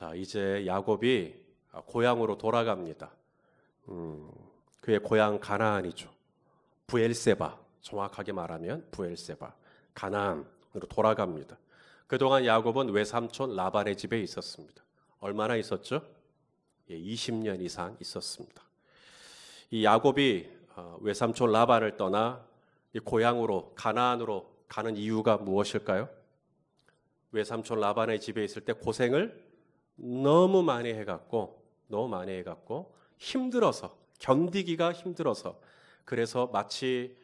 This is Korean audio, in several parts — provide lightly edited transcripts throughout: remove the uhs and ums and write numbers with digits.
자, 이제 야곱이 고향으로 돌아갑니다. 그의 고향 가나안이죠. 브엘세바, 정확하게 말하면 브엘세바, 가나안으로 돌아갑니다. 그동안 야곱은 외삼촌 라반의 집에 있었습니다. 얼마나 있었죠? 20년 이상 있었습니다. 이 야곱이 외삼촌 라반을 떠나 이 고향으로 가나안으로 가는 이유가 무엇일까요? 외삼촌 라반의 집에 있을 때 고생을 너무 많이 해갖고 힘들어서, 견디기가 힘들어서, 그래서 마치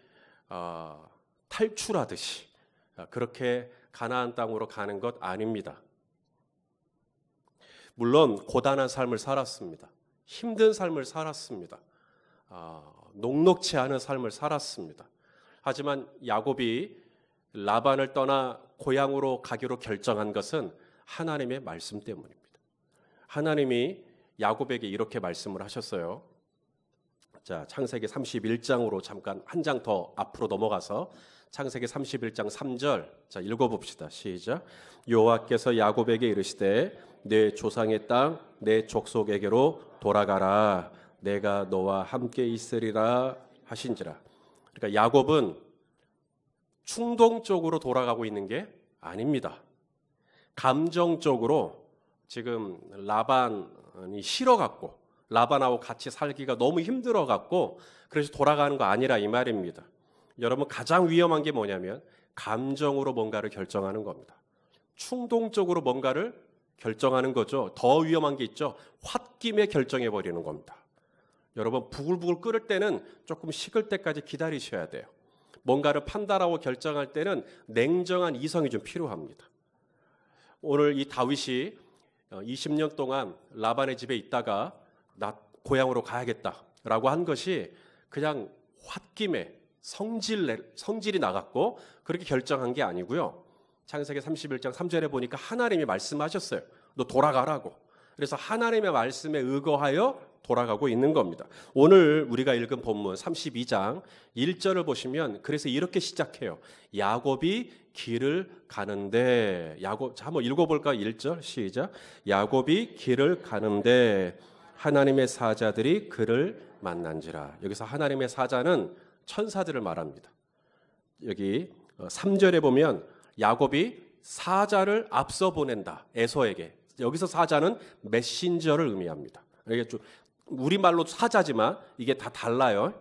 탈출하듯이 그렇게 가나안 땅으로 가는 것 아닙니다. 물론 고단한 삶을 살았습니다. 힘든 삶을 살았습니다. 녹록치 않은 삶을 살았습니다. 하지만 야곱이 라반을 떠나 고향으로 가기로 결정한 것은 하나님의 말씀 때문입니다. 하나님이 야곱에게 이렇게 말씀을 하셨어요. 자, 창세기 31장으로 잠깐 한 장 더 앞으로 넘어가서 창세기 31장 3절, 자, 읽어봅시다. 시작. 여호와께서 야곱에게 이르시되 내 조상의 땅 내 족속에게로 돌아가라. 내가 너와 함께 있으리라 하신지라. 그러니까 야곱은 충동적으로 돌아가고 있는 게 아닙니다. 감정적으로 지금 라반이 싫어갖고, 라반하고 같이 살기가 너무 힘들어갖고 그래서 돌아가는 거 아니라 이 말입니다. 여러분, 가장 위험한 게 뭐냐면 감정으로 뭔가를 결정하는 겁니다. 충동적으로 뭔가를 결정하는 거죠. 더 위험한 게 있죠. 홧김에 결정해버리는 겁니다. 여러분, 부글부글 끓을 때는 조금 식을 때까지 기다리셔야 돼요. 뭔가를 판단하고 결정할 때는 냉정한 이성이 좀 필요합니다. 오늘 이 다윗이 20년 동안 라반의 집에 있다가 나 고향으로 가야겠다라고 한 것이 그냥 홧김에 성질이 나갔고 그렇게 결정한 게 아니고요. 창세기 31장 3절에 보니까 하나님이 말씀하셨어요. 너 돌아가라고. 그래서 하나님의 말씀에 의거하여 돌아가고 있는 겁니다. 오늘 우리가 읽은 본문 32장 1절을 보시면 그래서 이렇게 시작해요. 야곱이 길을 가는데, 자, 한번 읽어볼까? 1절 시작. 야곱이 길을 가는데 하나님의 사자들이 그를 만난지라. 여기서 하나님의 사자는 천사들을 말합니다. 여기 3절에 보면 야곱이 사자를 앞서 보낸다. 에서에게. 여기서 사자는 메신저를 의미합니다. 이게 좀 우리말로 사자지만 이게 다 달라요.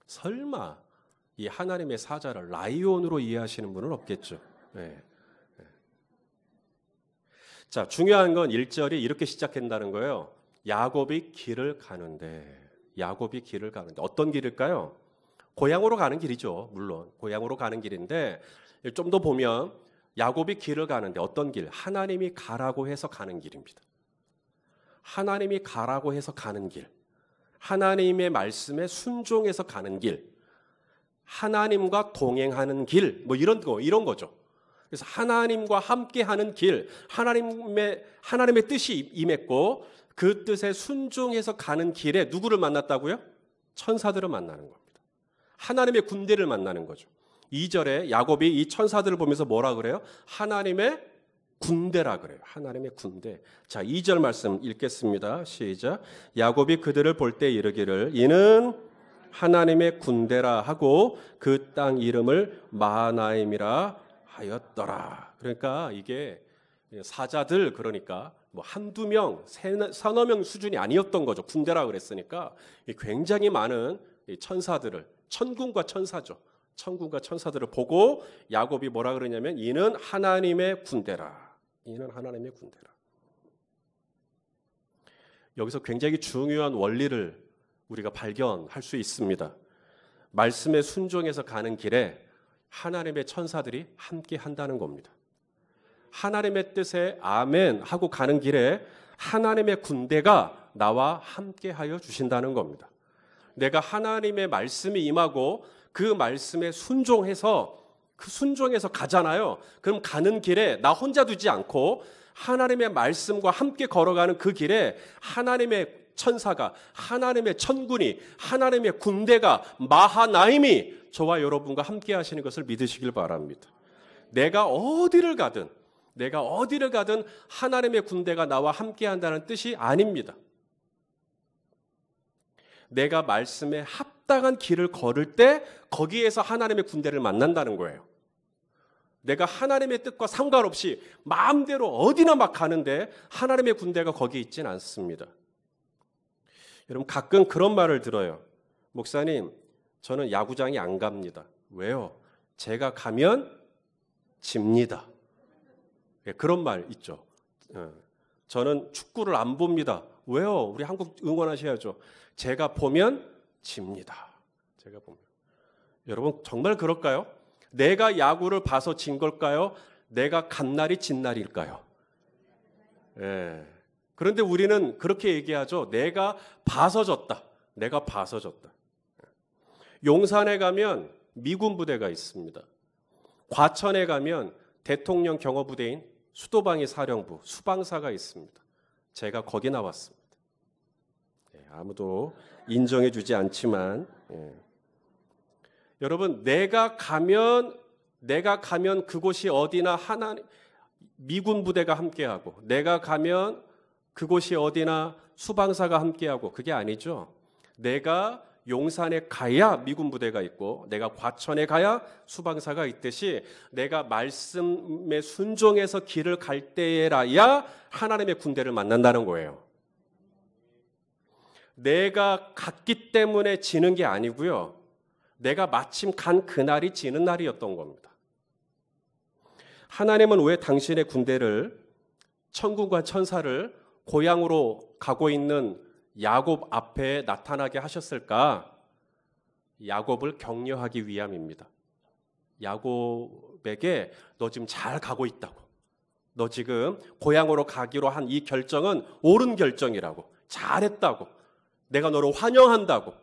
설마 이 하나님의 사자를 라이온으로 이해하시는 분은 없겠죠. 자, 중요한 건 1절이 이렇게 시작한다는 거예요. 야곱이 길을 가는데 어떤 길일까요? 고향으로 가는 길이죠. 물론 고향으로 가는 길인데 좀 더 보면 야곱이 길을 가는데 어떤 길? 하나님이 가라고 해서 가는 길입니다. 하나님이 가라고 해서 가는 길, 하나님의 말씀에 순종해서 가는 길, 하나님과 동행하는 길, 뭐 이런 거죠. 그래서 하나님과 함께하는 길, 하나님의 뜻이 임했고 그 뜻에 순종해서 가는 길에 누구를 만났다고요? 천사들을 만나는 겁니다. 하나님의 군대를 만나는 거죠. 2절에 야곱이 이 천사들을 보면서 뭐라 그래요? 하나님의 군대라 그래요. 하나님의 군대. 자, 2절 말씀 읽겠습니다. 시작. 야곱이 그들을 볼 때 이르기를 이는 하나님의 군대라 하고 그 땅 이름을 마하나임이라 하였더라. 그러니까 이게 사자들, 그러니까 뭐 한두 명, 서너 명 수준이 아니었던 거죠. 군대라 그랬으니까 굉장히 많은 천사들을, 천군과 천사죠. 천군과 천사들을 보고 야곱이 뭐라 그러냐면 이는 하나님의 군대라. 이는 하나님의 군대라. 여기서 굉장히 중요한 원리를 우리가 발견할 수 있습니다. 말씀에 순종해서 가는 길에 하나님의 천사들이 함께 한다는 겁니다. 하나님의 뜻에 아멘 하고 가는 길에 하나님의 군대가 나와 함께 하여 주신다는 겁니다. 내가 하나님의 말씀이 임하고 그 말씀에 순종해서 가잖아요. 그럼 가는 길에 나 혼자 두지 않고 하나님의 말씀과 함께 걸어가는 그 길에 하나님의 천사가, 하나님의 천군이, 하나님의 군대가, 마하나임이 저와 여러분과 함께 하시는 것을 믿으시길 바랍니다. 내가 어디를 가든 내가 어디를 가든 하나님의 군대가 나와 함께한다는 뜻이 아닙니다. 내가 말씀에 합당한 길을 걸을 때 거기에서 하나님의 군대를 만난다는 거예요. 내가 하나님의 뜻과 상관없이 마음대로 어디나 막 가는데 하나님의 군대가 거기에 있지는 않습니다. 여러분 가끔 그런 말을 들어요. 목사님, 저는 야구장에 안 갑니다. 왜요? 제가 가면 집니다. 그런 말 있죠. 저는 축구를 안 봅니다. 왜요? 우리 한국 응원하셔야죠. 제가 보면 집니다. 제가 보면. 여러분 정말 그럴까요? 내가 야구를 봐서 진 걸까요? 내가 간 날이 진 날일까요? 예. 그런데 우리는 그렇게 얘기하죠. 내가 봐서 졌다. 내가 봐서 졌다. 용산에 가면 미군 부대가 있습니다. 과천에 가면 대통령 경호부대인 수도방위 사령부 수방사가 있습니다. 제가 거기 나왔습니다. 아무도 인정해주지 않지만 여러분 내가 가면 그곳이 어디나 하나님 미군 부대가 함께하고 내가 가면 그곳이 어디나 수방사가 함께하고 그게 아니죠. 내가 용산에 가야 미군 부대가 있고 내가 과천에 가야 수방사가 있듯이 내가 말씀에 순종해서 길을 갈 때라야 하나님의 군대를 만난다는 거예요. 내가 갔기 때문에 지는 게 아니고요. 내가 마침 간 그날이 지는 날이었던 겁니다. 하나님은 왜 당신의 군대를 천군과 천사를 고향으로 가고 있는 야곱 앞에 나타나게 하셨을까? 야곱을 격려하기 위함입니다. 야곱에게 너 지금 잘 가고 있다고. 너 지금 고향으로 가기로 한 이 결정은 옳은 결정이라고. 잘했다고. 내가 너를 환영한다고.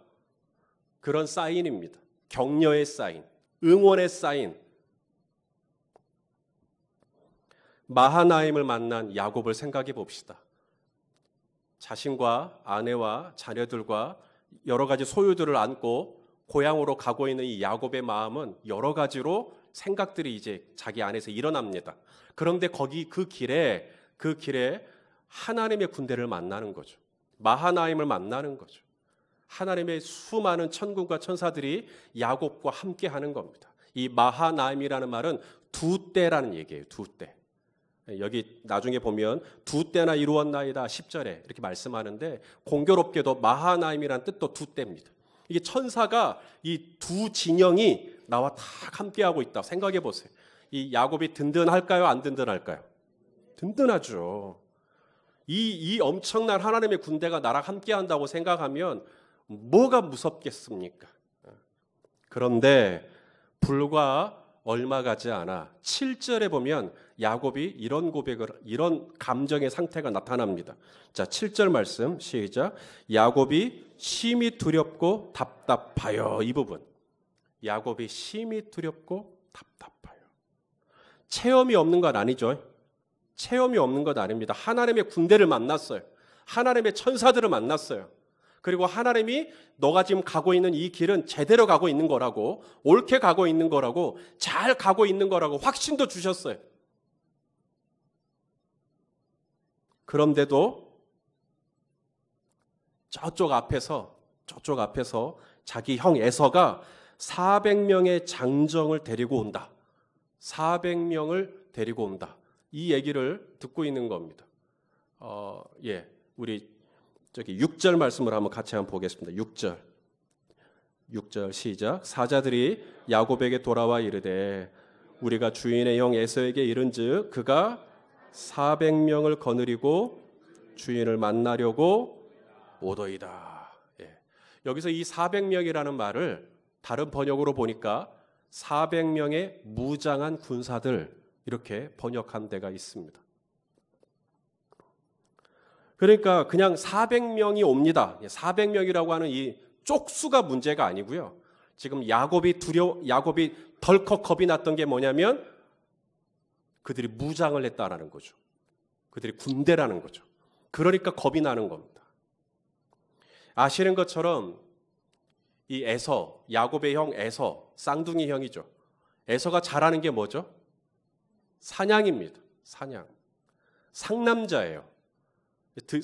그런 사인입니다. 격려의 사인, 응원의 사인. 마하나임을 만난 야곱을 생각해 봅시다. 자신과 아내와 자녀들과 여러 가지 소유들을 안고 고향으로 가고 있는 이 야곱의 마음은 여러 가지로 생각들이 이제 자기 안에서 일어납니다. 그런데 그 길에 하나님의 군대를 만나는 거죠. 마하나임을 만나는 거죠. 하나님의 수많은 천군과 천사들이 야곱과 함께 하는 겁니다. 이 마하나임이라는 말은 두 때라는 얘기예요. 두 때. 여기 나중에 보면 두 때나 이루었나이다 10절에 이렇게 말씀하는데 공교롭게도 마하나임이라는 뜻도 두 때입니다. 이게 천사가 이 두 진영이 나와 다 함께하고 있다 생각해 보세요. 이 야곱이 든든할까요? 안 든든할까요? 든든하죠. 이 엄청난 하나님의 군대가 나랑 함께한다고 생각하면 뭐가 무섭겠습니까? 그런데 불과 얼마 가지 않아 7절에 보면 야곱이 이런 감정의 상태가 나타납니다. 자, 7절 말씀 시작. 야곱이 심히 두렵고 답답하여. 이 부분. 야곱이 심히 두렵고 답답하여. 체험이 없는 건 아니죠. 체험이 없는 건 아닙니다. 하나님의 군대를 만났어요. 하나님의 천사들을 만났어요. 그리고 하나님이 너가 지금 가고 있는 이 길은 제대로 가고 있는 거라고, 옳게 가고 있는 거라고, 잘 가고 있는 거라고 확신도 주셨어요. 그런데도 저쪽 앞에서 자기 형 에서가 400명의 장정을 데리고 온다. 400명을 데리고 온다. 이 얘기를 듣고 있는 겁니다. 우리 저기 6절 말씀을 한번 같이 한번 보겠습니다. 6절 시작. 사자들이 야곱에게 돌아와 이르되 우리가 주인의 형 에서에게 이른즉 그가 400명을 거느리고 주인을 만나려고 오더이다. 여기서 이 400명이라는 말을 다른 번역으로 보니까 400명의 무장한 군사들 이렇게 번역한 데가 있습니다. 그러니까 그냥 400명이 옵니다. 400명이라고 하는 이 쪽수가 문제가 아니고요. 지금 야곱이 덜컥 겁이 났던 게 뭐냐면 그들이 무장을 했다라는 거죠. 그들이 군대라는 거죠. 그러니까 겁이 나는 겁니다. 아시는 것처럼 이 에서, 야곱의 형 에서, 쌍둥이 형이죠. 에서가 잘하는 게 뭐죠? 사냥입니다. 사냥. 상남자예요.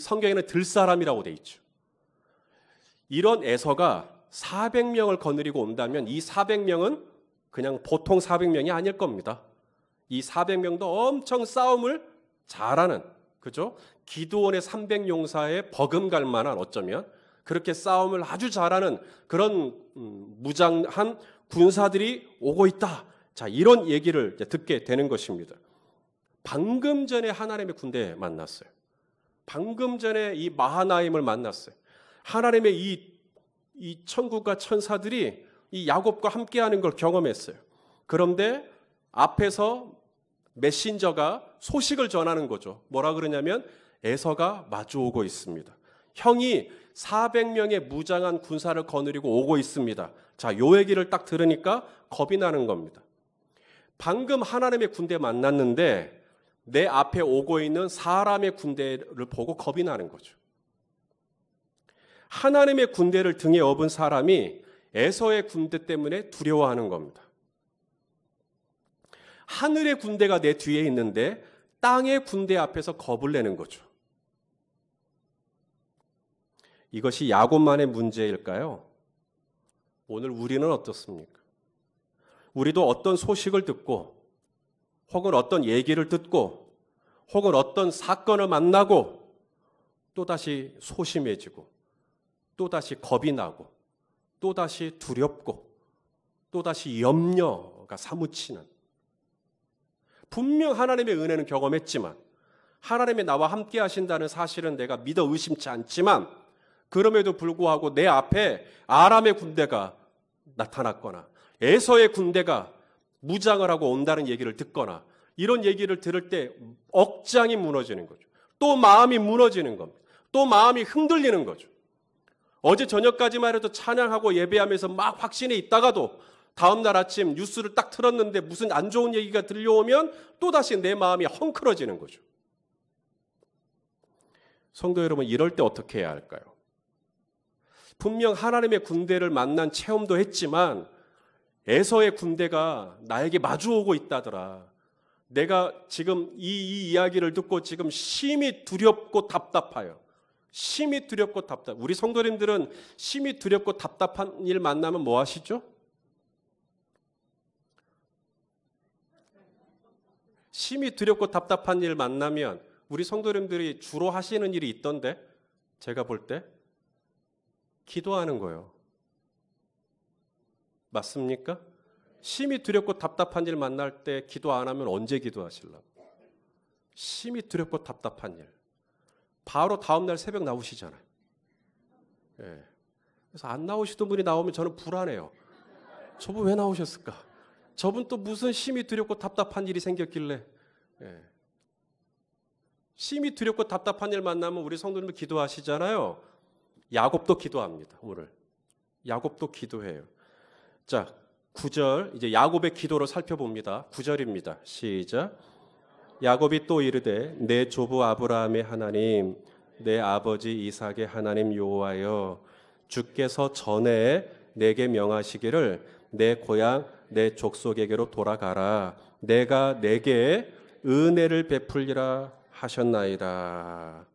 성경에는 들사람이라고 돼 있죠. 이런 에서가 400명을 거느리고 온다면 이 400명은 그냥 보통 400명이 아닐 겁니다. 이 400명도 엄청 싸움을 잘하는, 그죠? 기드온의 300용사에 버금갈 만한, 어쩌면 그렇게 싸움을 아주 잘하는 그런 무장한 군사들이 오고 있다. 자, 이런 얘기를 듣게 되는 것입니다. 방금 전에 하나님의 군대 만났어요. 방금 전에 이 마하나임을 만났어요. 하나님의 이 천국과 천사들이 이 야곱과 함께하는 걸 경험했어요. 그런데 앞에서 메신저가 소식을 전하는 거죠. 뭐라 그러냐면 에서가 마주오고 있습니다. 형이 400명의 무장한 군사를 거느리고 오고 있습니다. 자, 요 얘기를 딱 들으니까 겁이 나는 겁니다. 방금 하나님의 군대 만났는데 내 앞에 오고 있는 사람의 군대를 보고 겁이 나는 거죠. 하나님의 군대를 등에 업은 사람이 에서의 군대 때문에 두려워하는 겁니다. 하늘의 군대가 내 뒤에 있는데 땅의 군대 앞에서 겁을 내는 거죠. 이것이 야곱만의 문제일까요? 오늘 우리는 어떻습니까? 우리도 어떤 소식을 듣고 혹은 어떤 얘기를 듣고 혹은 어떤 사건을 만나고 또다시 소심해지고 또다시 겁이 나고 또다시 두렵고 또다시 염려가 사무치는, 분명 하나님의 은혜는 경험했지만 하나님이 나와 함께 하신다는 사실은 내가 믿어 의심치 않지만 그럼에도 불구하고 내 앞에 아람의 군대가 나타났거나 에서의 군대가 무장을 하고 온다는 얘기를 듣거나 이런 얘기를 들을 때 억장이 무너지는 거죠. 또 마음이 무너지는 겁니다. 또 마음이 흔들리는 거죠. 어제 저녁까지만 해도 찬양하고 예배하면서 막 확신에 있다가도 다음날 아침 뉴스를 딱 틀었는데 무슨 안 좋은 얘기가 들려오면 또다시 내 마음이 헝클어지는 거죠. 성도 여러분, 이럴 때 어떻게 해야 할까요? 분명 하나님의 군대를 만난 체험도 했지만 에서의 군대가 나에게 마주오고 있다더라. 내가 지금 이 이야기를 듣고 지금 심히 두렵고 답답해요. 심히 두렵고 답답. 우리 성도님들은 심히 두렵고 답답한 일 만나면 뭐 하시죠? 심히 두렵고 답답한 일 만나면 우리 성도님들이 주로 하시는 일이 있던데, 제가 볼 때 기도하는 거예요. 맞습니까? 심히 두렵고 답답한 일 만날 때 기도 안 하면 언제 기도하실라고? 심히 두렵고 답답한 일. 바로 다음날 새벽 나오시잖아요. 예. 그래서 안 나오시던 분이 나오면 저는 불안해요. 저분 왜 나오셨을까? 저분 또 무슨 심히 두렵고 답답한 일이 생겼길래. 예. 심히 두렵고 답답한 일 만나면 우리 성도님들 기도하시잖아요. 야곱도 기도합니다. 오늘 야곱도 기도해요. 자, 9절 이제 야곱의 기도를 살펴봅니다. 9절입니다. 시작. 야곱이 또 이르되 내 조부 아브라함의 하나님, 내 아버지 이삭의 하나님 여호와여, 주께서 전에 내게 명하시기를 내 고향 내 족속에게로 돌아가라. 내가 내게 은혜를 베풀리라 하셨나이다.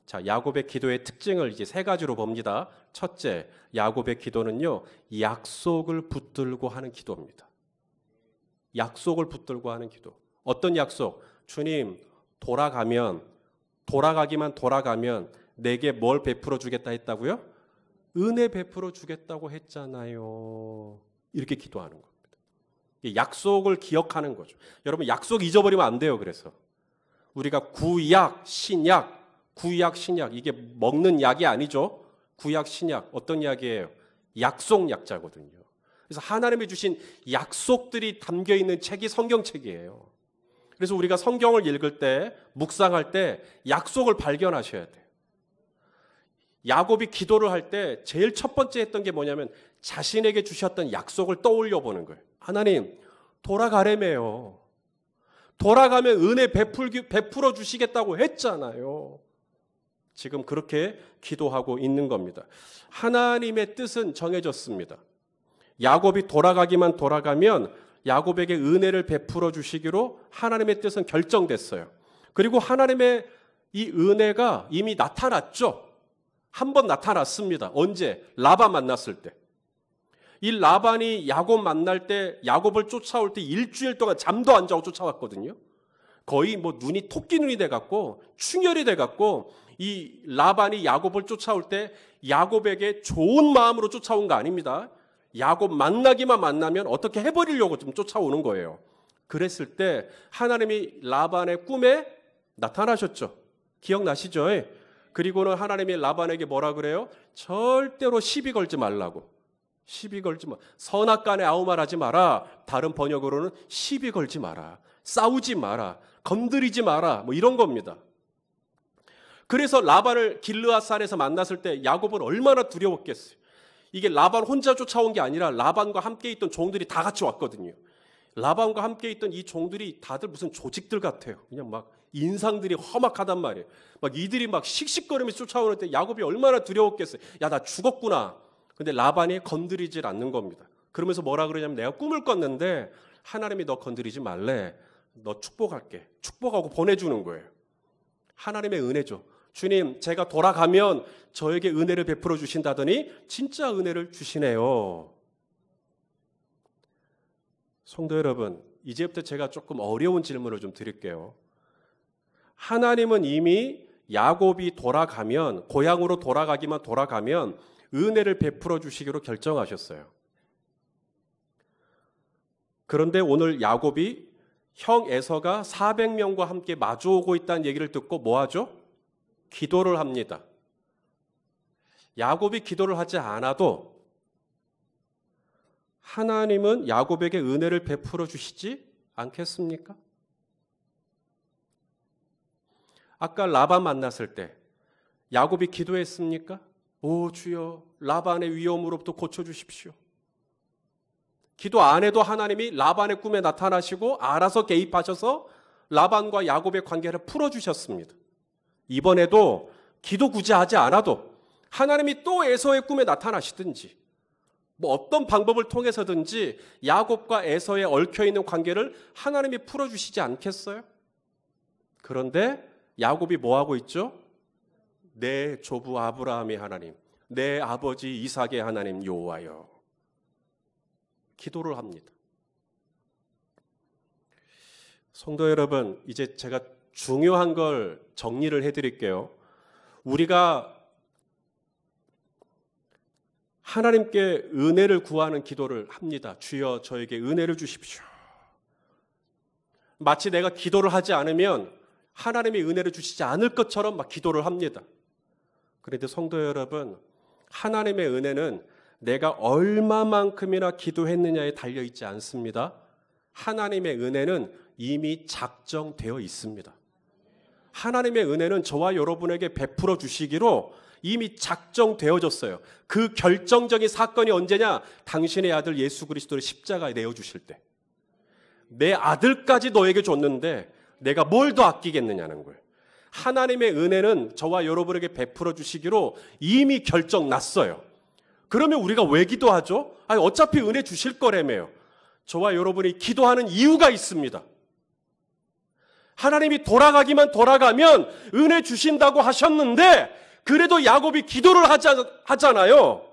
자, 야곱의 기도의 특징을 이제 세 가지로 봅니다. 첫째, 야곱의 기도는요, 약속을 붙들고 하는 기도입니다. 약속을 붙들고 하는 기도. 어떤 약속? 주님, 돌아가기만 돌아가면 내게 뭘 베풀어 주겠다 했다고요? 은혜 베풀어 주겠다고 했잖아요. 이렇게 기도하는 겁니다. 약속을 기억하는 거죠. 여러분, 약속 잊어버리면 안 돼요. 그래서 우리가 구약, 신약, 이게 먹는 약이 아니죠. 구약, 신약 어떤 약이에요? 약속 약자거든요. 그래서 하나님이 주신 약속들이 담겨있는 책이 성경책이에요. 그래서 우리가 성경을 읽을 때, 묵상할 때 약속을 발견하셔야 돼요. 야곱이 기도를 할 때 제일 첫 번째 했던 게 뭐냐면 자신에게 주셨던 약속을 떠올려 보는 거예요. 하나님, 돌아가래매요. 돌아가면 은혜 베풀어 주시겠다고 했잖아요. 지금 그렇게 기도하고 있는 겁니다. 하나님의 뜻은 정해졌습니다. 야곱이 돌아가기만 돌아가면 야곱에게 은혜를 베풀어 주시기로 하나님의 뜻은 결정됐어요. 그리고 하나님의 이 은혜가 이미 나타났죠. 한 번 나타났습니다. 언제? 라반 만났을 때. 이 라반이 야곱 만날 때, 야곱을 쫓아올 때 일주일 동안 잠도 안 자고 쫓아왔거든요. 거의 뭐 눈이 토끼 눈이 돼갖고 충혈이 돼갖고 이 라반이 야곱을 쫓아올 때 야곱에게 좋은 마음으로 쫓아온 거 아닙니다. 야곱 만나기만 만나면 어떻게 해버리려고 좀 쫓아오는 거예요. 그랬을 때 하나님이 라반의 꿈에 나타나셨죠. 기억나시죠? 그리고는 하나님이 라반에게 뭐라 그래요? 절대로 시비 걸지 말라고. 시비 걸지 마. 선악간에 아무 말 하지 마라. 다른 번역으로는 시비 걸지 마라. 싸우지 마라. 건드리지 마라. 뭐 이런 겁니다. 그래서 라반을 길르앗산에서 만났을 때 야곱은 얼마나 두려웠겠어요. 이게 라반 혼자 쫓아온 게 아니라 라반과 함께 있던 종들이 다 같이 왔거든요. 라반과 함께 있던 이 종들이 다들 무슨 조직들 같아요. 그냥 막 인상들이 험악하단 말이에요. 막 이들이 막 씩씩거리면서 쫓아오는 때 야곱이 얼마나 두려웠겠어요. 야, 나 죽었구나. 근데 라반이 건드리질 않는 겁니다. 그러면서 뭐라 그러냐면 내가 꿈을 꿨는데 하나님이 너 건드리지 말래. 너 축복할게. 축복하고 보내주는 거예요. 하나님의 은혜죠. 주님, 제가 돌아가면 저에게 은혜를 베풀어 주신다더니 진짜 은혜를 주시네요. 성도 여러분, 이제부터 제가 조금 어려운 질문을 좀 드릴게요. 하나님은 이미 야곱이 돌아가면, 고향으로 돌아가면 은혜를 베풀어 주시기로 결정하셨어요. 그런데 오늘 야곱이 형 에서가 400명과 함께 마주오고 있다는 얘기를 듣고 뭐 하죠? 기도를 합니다. 야곱이 기도를 하지 않아도 하나님은 야곱에게 은혜를 베풀어 주시지 않겠습니까? 아까 라반 만났을 때 야곱이 기도했습니까? 오 주여, 라반의 위험으로부터 고쳐주십시오. 기도 안 해도 하나님이 라반의 꿈에 나타나시고 알아서 개입하셔서 라반과 야곱의 관계를 풀어주셨습니다. 이번에도 기도 굳이 하지 않아도 하나님이 또 에서의 꿈에 나타나시든지 뭐 어떤 방법을 통해서든지 야곱과 에서에 얽혀있는 관계를 하나님이 풀어주시지 않겠어요? 그런데 야곱이 뭐하고 있죠? 내 조부 아브라함의 하나님, 내 아버지 이삭의 하나님 여호와여. 기도를 합니다. 성도 여러분, 이제 제가 중요한 걸 정리를 해드릴게요. 우리가 하나님께 은혜를 구하는 기도를 합니다. 주여 저에게 은혜를 주십시오. 마치 내가 기도를 하지 않으면 하나님이 은혜를 주시지 않을 것처럼 막 기도를 합니다. 그런데 성도 여러분, 하나님의 은혜는 내가 얼마만큼이나 기도했느냐에 달려있지 않습니다. 하나님의 은혜는 이미 작정되어 있습니다. 하나님의 은혜는 저와 여러분에게 베풀어 주시기로 이미 작정되어졌어요. 그 결정적인 사건이 언제냐? 당신의 아들 예수 그리스도를 십자가에 내어주실 때. 내 아들까지 너에게 줬는데 내가 뭘 더 아끼겠느냐는 거예요. 하나님의 은혜는 저와 여러분에게 베풀어 주시기로 이미 결정났어요. 그러면 우리가 왜 기도하죠? 아니, 어차피 은혜 주실 거라며요. 저와 여러분이 기도하는 이유가 있습니다. 하나님이 돌아가면 은혜 주신다고 하셨는데 그래도 야곱이 기도를 하잖아요.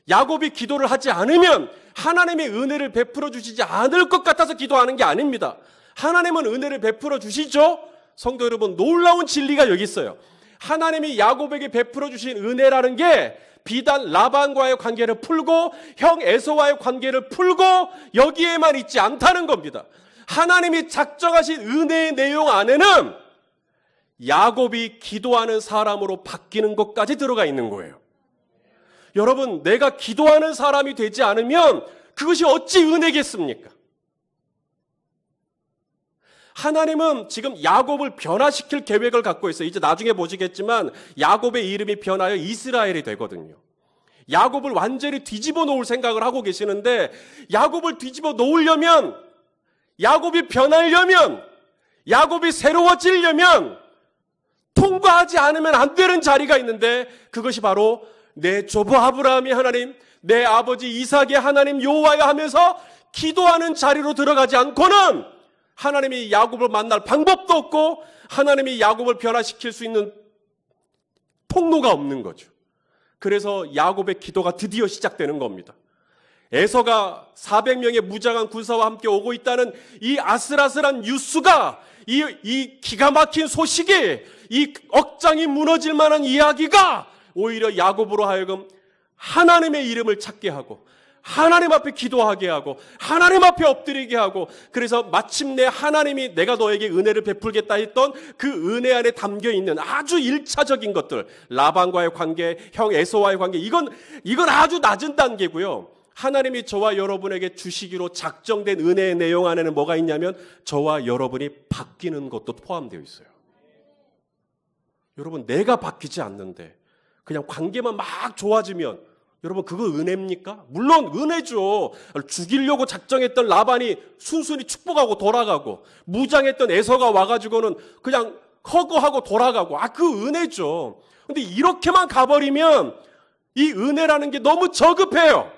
야곱이 기도를 하지 않으면 하나님의 은혜를 베풀어 주시지 않을 것 같아서 기도하는 게 아닙니다. 하나님은 은혜를 베풀어 주시죠. 성도 여러분, 놀라운 진리가 여기 있어요. 하나님이 야곱에게 베풀어 주신 은혜라는 게 비단 라반과의 관계를 풀고 형 에서와의 관계를 풀고 여기에만 있지 않다는 겁니다. 하나님이 작정하신 은혜의 내용 안에는 야곱이 기도하는 사람으로 바뀌는 것까지 들어가 있는 거예요. 여러분, 내가 기도하는 사람이 되지 않으면 그것이 어찌 은혜겠습니까? 하나님은 지금 야곱을 변화시킬 계획을 갖고 있어요. 이제 나중에 보시겠지만 야곱의 이름이 변하여 이스라엘이 되거든요. 야곱을 완전히 뒤집어 놓을 생각을 하고 계시는데 야곱을 뒤집어 놓으려면, 야곱이 변하려면, 야곱이 새로워지려면 통과하지 않으면 안 되는 자리가 있는데 그것이 바로 내 조부 아브라함의 하나님, 내 아버지 이삭의 하나님 여호와야 하면서 기도하는 자리로 들어가지 않고는 하나님이 야곱을 만날 방법도 없고 하나님이 야곱을 변화시킬 수 있는 통로가 없는 거죠. 그래서 야곱의 기도가 드디어 시작되는 겁니다. 에서가 400명의 무장한 군사와 함께 오고 있다는 이 아슬아슬한 뉴스가, 이 기가 막힌 소식이, 이 억장이 무너질 만한 이야기가 오히려 야곱으로 하여금 하나님의 이름을 찾게 하고 하나님 앞에 기도하게 하고 하나님 앞에 엎드리게 하고, 그래서 마침내 하나님이 내가 너에게 은혜를 베풀겠다 했던 그 은혜 안에 담겨있는 아주 1차적인 것들, 라반과의 관계, 형 에서와의 관계, 이건 아주 낮은 단계고요. 하나님이 저와 여러분에게 주시기로 작정된 은혜의 내용 안에는 뭐가 있냐면 저와 여러분이 바뀌는 것도 포함되어 있어요. 여러분, 내가 바뀌지 않는데 그냥 관계만 막 좋아지면 여러분, 그거 은혜입니까? 물론 은혜죠. 죽이려고 작정했던 라반이 순순히 축복하고 돌아가고, 무장했던 에서가 와가지고는 그냥 허거하고 돌아가고, 그 은혜죠. 근데 이렇게만 가버리면 이 은혜라는 게 너무 저급해요.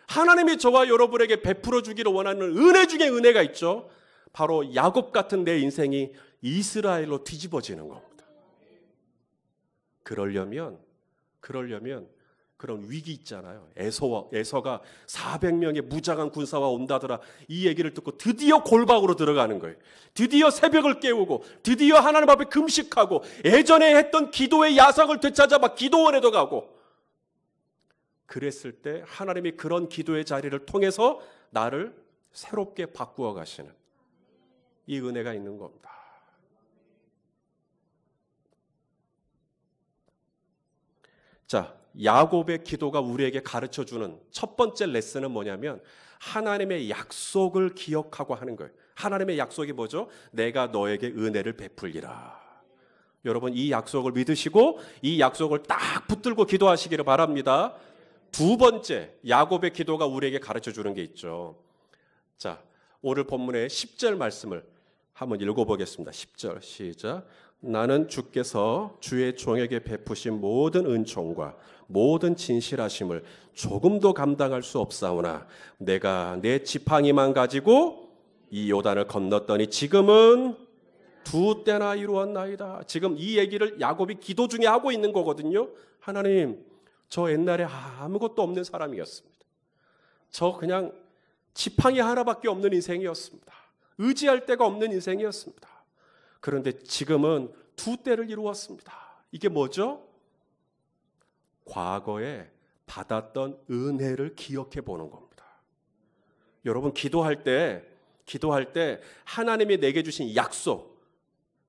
하나님이 저와 여러분에게 베풀어 주기를 원하는 은혜 중에 은혜가 있죠. 바로 야곱 같은 내 인생이 이스라엘로 뒤집어지는 겁니다. 그러려면 그런 위기 있잖아요. 에서가 400명의 무장한 군사와 온다더라. 이 얘기를 듣고 드디어 골방으로 들어가는 거예요. 드디어 새벽을 깨우고 드디어 하나님 앞에 금식하고 예전에 했던 기도의 야성을 되찾아 막 기도원에도 가고, 그랬을 때 하나님이 그런 기도의 자리를 통해서 나를 새롭게 바꾸어 가시는 이 은혜가 있는 겁니다. 자, 야곱의 기도가 우리에게 가르쳐주는 첫 번째 레슨은 뭐냐면 하나님의 약속을 기억하고 하는 거예요. 하나님의 약속이 뭐죠? 내가 너에게 은혜를 베풀리라. 여러분, 이 약속을 믿으시고 이 약속을 딱 붙들고 기도하시기를 바랍니다. 두 번째, 야곱의 기도가 우리에게 가르쳐주는 게 있죠. 자, 오늘 본문의 10절 말씀을 한번 읽어보겠습니다. 10절 시작. 나는 주께서 주의 종에게 베푸신 모든 은총과 모든 진실하심을 조금도 감당할 수 없사오나 내가 내 지팡이만 가지고 이 요단을 건넜더니 지금은 2때나 이루었나이다. 지금 이 얘기를 야곱이 기도 중에 하고 있는 거거든요. 하나님, 저 옛날에 아무것도 없는 사람이었습니다. 저 그냥 지팡이 하나밖에 없는 인생이었습니다. 의지할 데가 없는 인생이었습니다. 그런데 지금은 2때를 이루었습니다. 이게 뭐죠? 과거에 받았던 은혜를 기억해 보는 겁니다. 여러분, 기도할 때 하나님이 내게 주신 약속,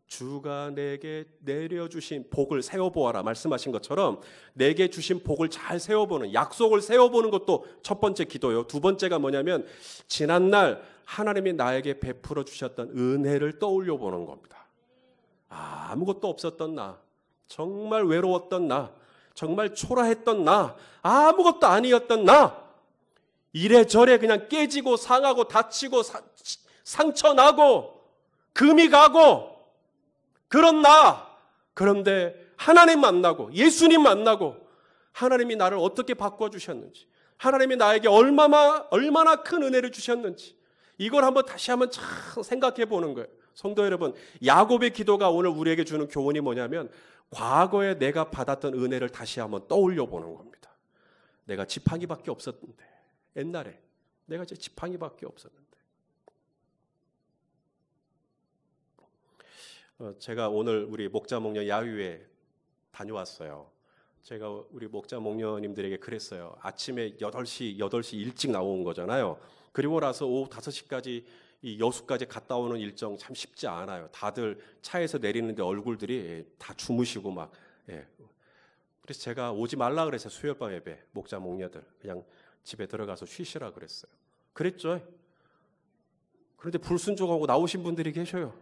주가 내게 내려주신 복을 세워보아라 말씀하신 것처럼 내게 주신 복을 잘 세워보는, 약속을 세워보는 것도 첫 번째 기도예요. 두 번째가 뭐냐면 지난날 하나님이 나에게 베풀어 주셨던 은혜를 떠올려 보는 겁니다. 아무것도 없었던 나, 정말 외로웠던 나, 정말 초라했던 나, 아무것도 아니었던 나, 이래저래 그냥 깨지고 상하고 다치고 상처 나고 금이 가고 그런 나, 그런데 하나님 만나고 예수님 만나고 하나님이 나를 어떻게 바꿔주셨는지, 하나님이 나에게 얼마나 큰 은혜를 주셨는지, 이걸 다시 한번 참 생각해 보는 거예요. 성도 여러분, 야곱의 기도가 오늘 우리에게 주는 교훈이 뭐냐면 과거에 내가 받았던 은혜를 다시 한번 떠올려 보는 겁니다. 내가 지팡이밖에 없었는데, 옛날에 내가 이제 지팡이밖에 없었는데. 제가 오늘 우리 목자 목녀 야유회 다녀왔어요. 제가 우리 목자 목녀님들에게 그랬어요. 아침에 8시 일찍 나온 거잖아요. 그리고 나서 오후 5시까지 이 여수까지 갔다 오는 일정 참 쉽지 않아요. 다들 차에서 내리는데 얼굴들이 다 주무시고 막. 그래서 제가 오지 말라 그랬어요. 수요일밤 예배 목자 목녀들 그냥 집에 들어가서 쉬시라 그랬어요. 그랬죠. 그런데 불순종하고 나오신 분들이 계셔요.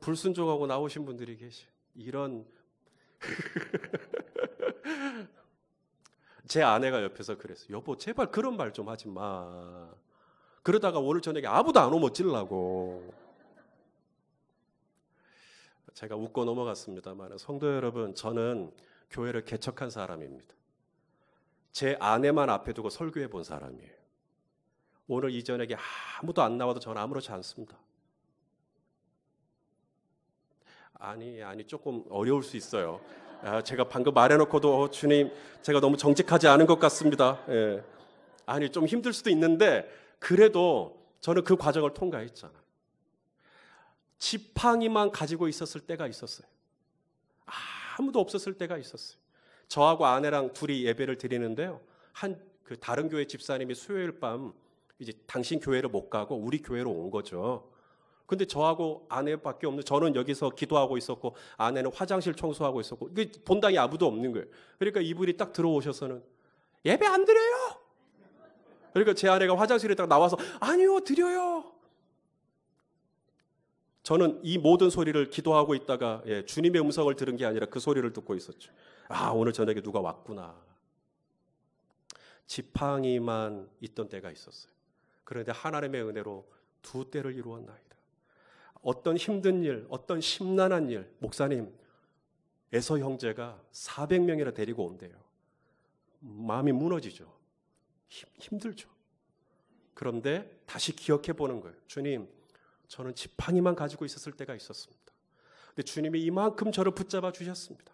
불순종하고 나오신 분들이 계셔. 이런 제 아내가 옆에서 그랬어요. 여보, 제발 그런 말 좀 하지 마. 그러다가 오늘 저녁에 아무도 안 오면 어찌려고. 제가 웃고 넘어갔습니다만 성도 여러분, 저는 교회를 개척한 사람입니다. 제 아내만 앞에 두고 설교해 본 사람이에요. 오늘 이 저녁에 아무도 안 나와도 저는 아무렇지 않습니다. 아니 조금 어려울 수 있어요. 제가 방금 말해놓고도 주님 제가 너무 정직하지 않은 것 같습니다. 예. 아니 좀 힘들 수도 있는데 그래도 저는 그 과정을 통과했잖아요. 지팡이만 가지고 있었을 때가 있었어요. 아무도 없었을 때가 있었어요. 저하고 아내랑 둘이 예배를 드리는데요. 그 다른 교회 집사님이 수요일 밤 이제 당신 교회를 못 가고 우리 교회로 온 거죠. 근데 저하고 아내밖에 없는, 저는 여기서 기도하고 있었고 아내는 화장실 청소하고 있었고 본당에 아무도 없는 거예요. 그러니까 이분이 딱 들어오셔서는 예배 안 드려요. 그러니까 제 아내가 화장실에 딱 나와서 아니요 드려요. 저는 이 모든 소리를 기도하고 있다가 주님의 음성을 들은 게 아니라 그 소리를 듣고 있었죠. 오늘 저녁에 누가 왔구나. 지팡이만 있던 때가 있었어요. 그런데 하나님의 은혜로 2때를 이루었나이다. 어떤 힘든 일, 어떤 심란한 일, 목사님, 에서 형제가 400명이나 데리고 온대요. 마음이 무너지죠. 힘들죠. 그런데 다시 기억해 보는 거예요. 주님, 저는 지팡이만 가지고 있었을 때가 있었습니다. 근데 주님이 이만큼 저를 붙잡아 주셨습니다.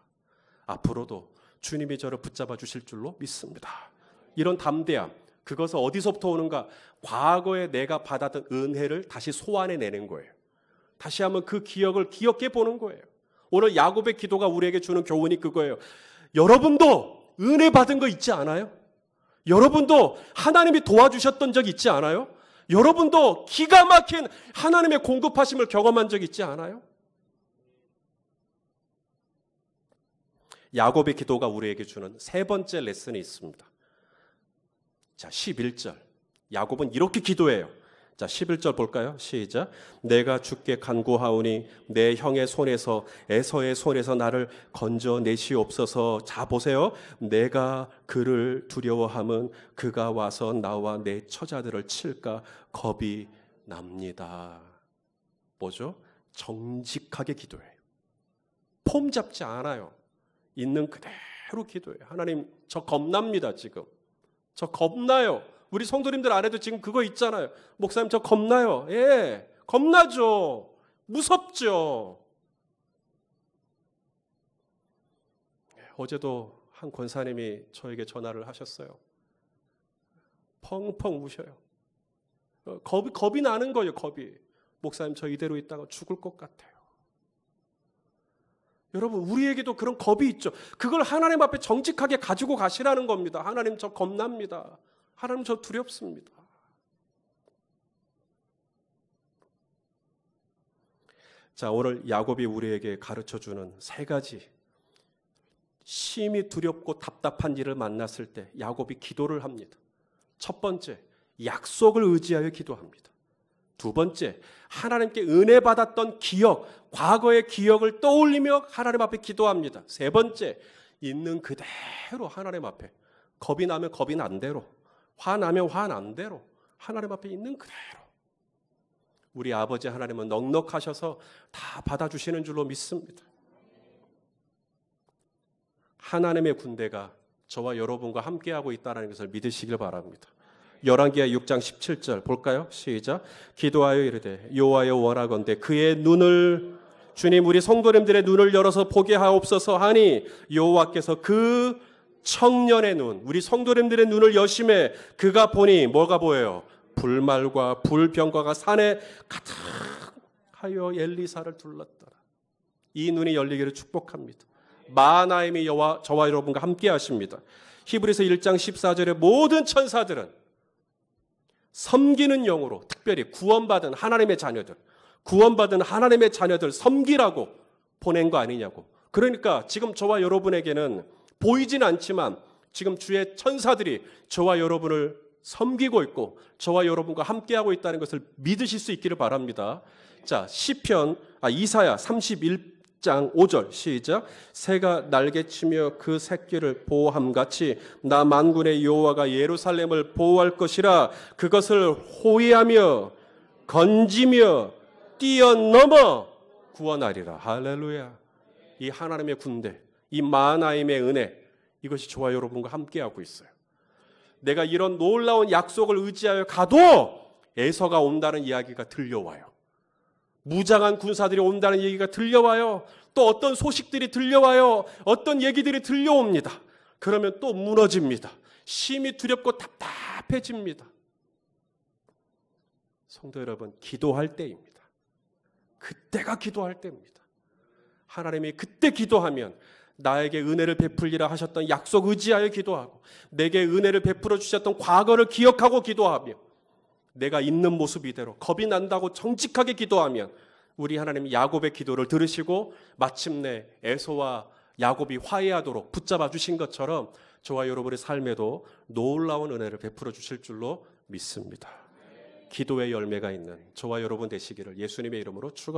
앞으로도 주님이 저를 붙잡아 주실 줄로 믿습니다. 이런 담대함, 그것은 어디서부터 오는가? 과거에 내가 받았던 은혜를 다시 소환해내는 거예요. 다시 한번 그 기억을 기억해 보는 거예요. 오늘 야곱의 기도가 우리에게 주는 교훈이 그거예요. 여러분도 은혜 받은 거 있지 않아요? 여러분도 하나님이 도와주셨던 적 있지 않아요? 여러분도 기가 막힌 하나님의 공급하심을 경험한 적 있지 않아요? 야곱의 기도가 우리에게 주는 3번째 레슨이 있습니다. 자, 11절. 야곱은 이렇게 기도해요. 자, 11절 볼까요? 시작. 내가 주께 간구하오니 내 형의 손에서 에서의 손에서 나를 건져내시옵소서. 자, 보세요. 내가 그를 두려워함은 그가 와서 나와 내 처자들을 칠까 겁이 납니다. 뭐죠? 정직하게 기도해요. 폼 잡지 않아요. 있는 그대로 기도해요. 하나님, 저 겁납니다, 지금. 저 겁나요. 우리 성도님들 안에도 지금 그거 있잖아요. 목사님, 저 겁나요. 예, 겁나죠. 무섭죠. 어제도 한 권사님이 저에게 전화를 하셨어요. 펑펑 우셔요. 겁이 나는 거예요, 겁이. 목사님, 저 이대로 있다가 죽을 것 같아요. 여러분, 우리에게도 그런 겁이 있죠. 그걸 하나님 앞에 정직하게 가지고 가시라는 겁니다. 하나님, 저 겁납니다. 하나님, 저 두렵습니다. 자, 오늘 야곱이 우리에게 가르쳐주는 3가지 심히 두렵고 답답한 일을 만났을 때 야곱이 기도를 합니다. 첫 번째, 약속을 의지하여 기도합니다. 2번째, 하나님께 은혜 받았던 기억, 과거의 기억을 떠올리며 하나님 앞에 기도합니다. 3번째, 있는 그대로 하나님 앞에, 겁이 나면 겁이 난 대로, 화나면 화난 대로 하나님 앞에 있는 그대로. 우리 아버지 하나님은 넉넉하셔서 다 받아주시는 줄로 믿습니다. 하나님의 군대가 저와 여러분과 함께하고 있다는 것을 믿으시길 바랍니다. 열왕기하 6장 17절 볼까요? 시작. 기도하여 이르되 여호와여 원하건대 그의 눈을, 주님 우리 성도님들의 눈을 열어서 보게 하옵소서 하니 여호와께서 그 청년의 눈, 우리 성도님들의 눈을 여심해 그가 보니 뭐가 보여요? 불말과 불병과가 산에 가득하여 엘리사를 둘렀더라. 이 눈이 열리기를 축복합니다. 마하나임이 저와 여러분과 함께 하십니다. 히브리서 1장 14절에 모든 천사들은 섬기는 영으로, 특별히 구원받은 하나님의 자녀들, 섬기라고 보낸 거 아니냐고. 그러니까 지금 저와 여러분에게는 보이진 않지만 지금 주의 천사들이 저와 여러분을 섬기고 있고 저와 여러분과 함께하고 있다는 것을 믿으실 수 있기를 바랍니다. 자, 이사야 31장 5절 시작. 새가 날개치며 그 새끼를 보호함같이 나 만군의 여호와가 예루살렘을 보호할 것이라. 그것을 호위하며 건지며 뛰어넘어 구원하리라. 할렐루야. 이 하나님의 군대, 이 마하나임의 은혜, 이것이 저와 여러분과 함께하고 있어요. 내가 이런 놀라운 약속을 의지하여 가도 에서가 온다는 이야기가 들려와요. 무장한 군사들이 온다는 얘기가 들려와요. 또 어떤 소식들이 들려와요. 어떤 얘기들이 들려옵니다. 그러면 또 무너집니다. 심히 두렵고 답답해집니다. 성도 여러분, 기도할 때입니다. 그때가 기도할 때입니다. 하나님이 그때 기도하면 나에게 은혜를 베풀리라 하셨던 약속 의지하여 기도하고 내게 은혜를 베풀어 주셨던 과거를 기억하고 기도하며 내가 있는 모습 이대로 겁이 난다고 정직하게 기도하면 우리 하나님 야곱의 기도를 들으시고 마침내 에서와 야곱이 화해하도록 붙잡아 주신 것처럼 저와 여러분의 삶에도 놀라운 은혜를 베풀어 주실 줄로 믿습니다. 기도의 열매가 있는 저와 여러분 되시기를 예수님의 이름으로 축원합니다.